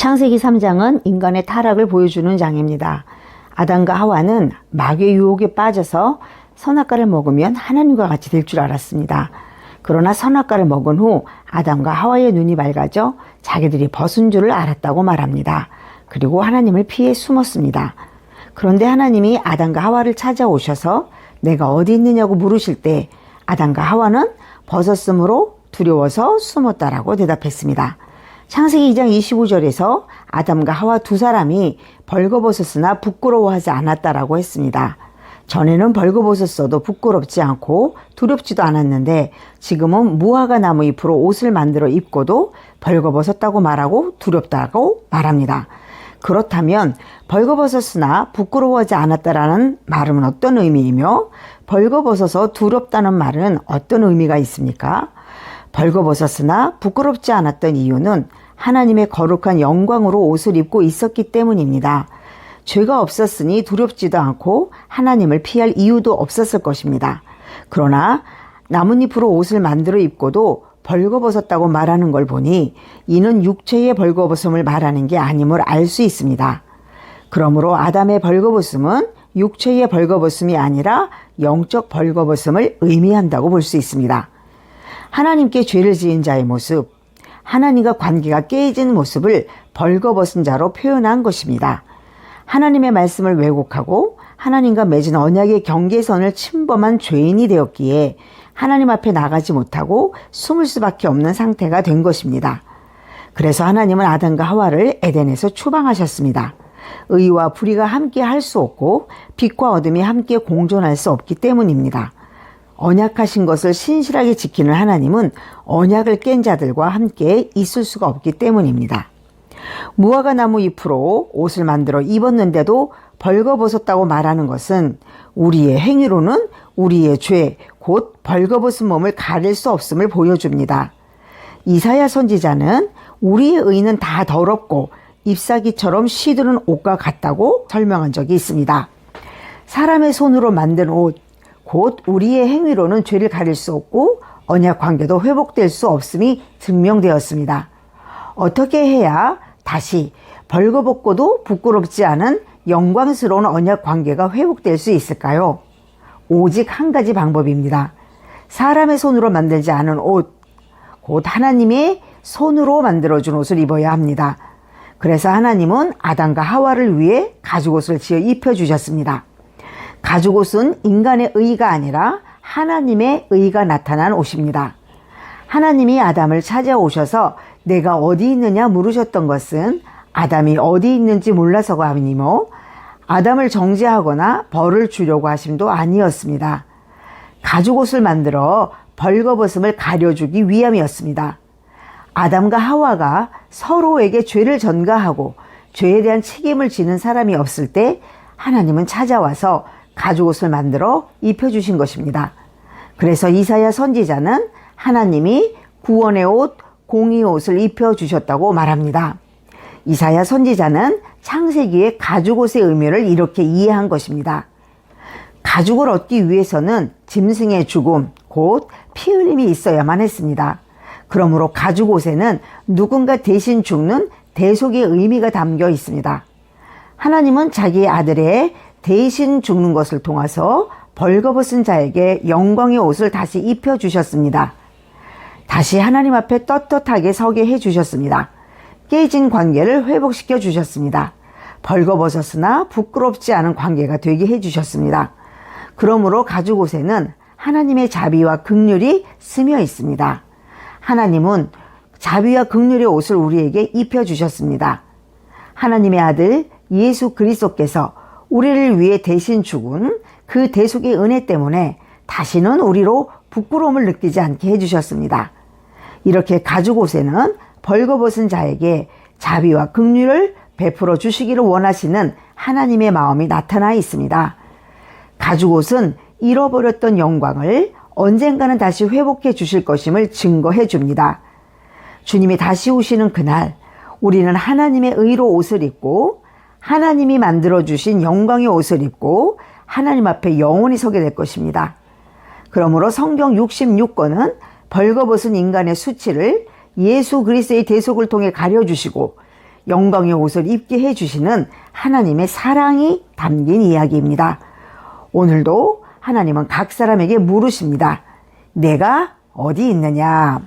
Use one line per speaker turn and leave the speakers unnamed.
창세기 3장은 인간의 타락을 보여주는 장입니다. 아담과 하와는 마귀의 유혹에 빠져서 선악과를 먹으면 하나님과 같이 될 줄 알았습니다. 그러나 선악과를 먹은 후 아담과 하와의 눈이 밝아져 자기들이 벗은 줄을 알았다고 말합니다. 그리고 하나님을 피해 숨었습니다. 그런데 하나님이 아담과 하와를 찾아오셔서 내가 어디 있느냐고 물으실 때 아담과 하와는 벗었으므로 두려워서 숨었다라고 대답했습니다. 창세기 2장 25절에서 아담과 하와 두 사람이 벌거벗었으나 부끄러워하지 않았다라고 했습니다. 전에는 벌거벗었어도 부끄럽지 않고 두렵지도 않았는데 지금은 무화과 나무 잎으로 옷을 만들어 입고도 벌거벗었다고 말하고 두렵다고 말합니다. 그렇다면 벌거벗었으나 부끄러워하지 않았다라는 말은 어떤 의미이며 벌거벗어서 두렵다는 말은 어떤 의미가 있습니까? 벌거벗었으나 부끄럽지 않았던 이유는 하나님의 거룩한 영광으로 옷을 입고 있었기 때문입니다. 죄가 없었으니 두렵지도 않고 하나님을 피할 이유도 없었을 것입니다. 그러나 나뭇잎으로 옷을 만들어 입고도 벌거벗었다고 말하는 걸 보니 이는 육체의 벌거벗음을 말하는 게 아님을 알 수 있습니다. 그러므로 아담의 벌거벗음은 육체의 벌거벗음이 아니라 영적 벌거벗음을 의미한다고 볼 수 있습니다. 하나님께 죄를 지은 자의 모습, 하나님과 관계가 깨진 모습을 벌거벗은 자로 표현한 것입니다. 하나님의 말씀을 왜곡하고 하나님과 맺은 언약의 경계선을 침범한 죄인이 되었기에 하나님 앞에 나가지 못하고 숨을 수밖에 없는 상태가 된 것입니다. 그래서 하나님은 아담과 하와를 에덴에서 추방하셨습니다. 의와 불의가 함께 할 수 없고 빛과 어둠이 함께 공존할 수 없기 때문입니다. 언약하신 것을 신실하게 지키는 하나님은 언약을 깬 자들과 함께 있을 수가 없기 때문입니다. 무화과 나무 잎으로 옷을 만들어 입었는데도 벌거벗었다고 말하는 것은 우리의 행위로는 우리의 죄, 곧 벌거벗은 몸을 가릴 수 없음을 보여줍니다. 이사야 선지자는 우리의 의는 다 더럽고 잎사귀처럼 시드는 옷과 같다고 설명한 적이 있습니다. 사람의 손으로 만든 옷, 곧 우리의 행위로는 죄를 가릴 수 없고 언약 관계도 회복될 수 없음이 증명되었습니다. 어떻게 해야 다시 벌거벗고도 부끄럽지 않은 영광스러운 언약 관계가 회복될 수 있을까요? 오직 한 가지 방법입니다. 사람의 손으로 만들지 않은 옷, 곧 하나님의 손으로 만들어준 옷을 입어야 합니다. 그래서 하나님은 아담과 하와를 위해 가죽옷을 지어 입혀주셨습니다. 가죽옷은 인간의 의가 아니라 하나님의 의가 나타난 옷입니다. 하나님이 아담을 찾아오셔서 내가 어디 있느냐 물으셨던 것은 아담이 어디 있는지 몰라서가 아니며 아담을 정죄하거나 벌을 주려고 하심도 아니었습니다. 가죽옷을 만들어 벌거벗음을 가려주기 위함이었습니다. 아담과 하와가 서로에게 죄를 전가하고 죄에 대한 책임을 지는 사람이 없을 때 하나님은 찾아와서 가죽옷을 만들어 입혀주신 것입니다. 그래서 이사야 선지자는 하나님이 구원의 옷, 공의의 옷을 입혀주셨다고 말합니다. 이사야 선지자는 창세기의 가죽옷의 의미를 이렇게 이해한 것입니다. 가죽을 얻기 위해서는 짐승의 죽음, 곧 피 흘림이 있어야만 했습니다. 그러므로 가죽옷에는 누군가 대신 죽는 대속의 의미가 담겨 있습니다. 하나님은 자기의 아들의 대신 죽는 것을 통해서 벌거벗은 자에게 영광의 옷을 다시 입혀주셨습니다. 다시 하나님 앞에 떳떳하게 서게 해주셨습니다. 깨진 관계를 회복시켜 주셨습니다. 벌거벗었으나 부끄럽지 않은 관계가 되게 해주셨습니다. 그러므로 가죽옷에는 하나님의 자비와 긍휼이 스며 있습니다. 하나님은 자비와 긍휼의 옷을 우리에게 입혀주셨습니다. 하나님의 아들 예수 그리스도께서 우리를 위해 대신 죽은 그 대속의 은혜 때문에 다시는 우리로 부끄러움을 느끼지 않게 해주셨습니다. 이렇게 가죽옷에는 벌거벗은 자에게 자비와 긍휼을 베풀어 주시기를 원하시는 하나님의 마음이 나타나 있습니다. 가죽옷은 잃어버렸던 영광을 언젠가는 다시 회복해 주실 것임을 증거해 줍니다. 주님이 다시 오시는 그날 우리는 하나님의 의로 옷을 입고 하나님이 만들어주신 영광의 옷을 입고 하나님 앞에 영원히 서게 될 것입니다. 그러므로 성경 66권은 벌거벗은 인간의 수치를 예수 그리스도의 대속을 통해 가려주시고 영광의 옷을 입게 해주시는 하나님의 사랑이 담긴 이야기입니다. 오늘도 하나님은 각 사람에게 물으십니다. 내가 어디 있느냐?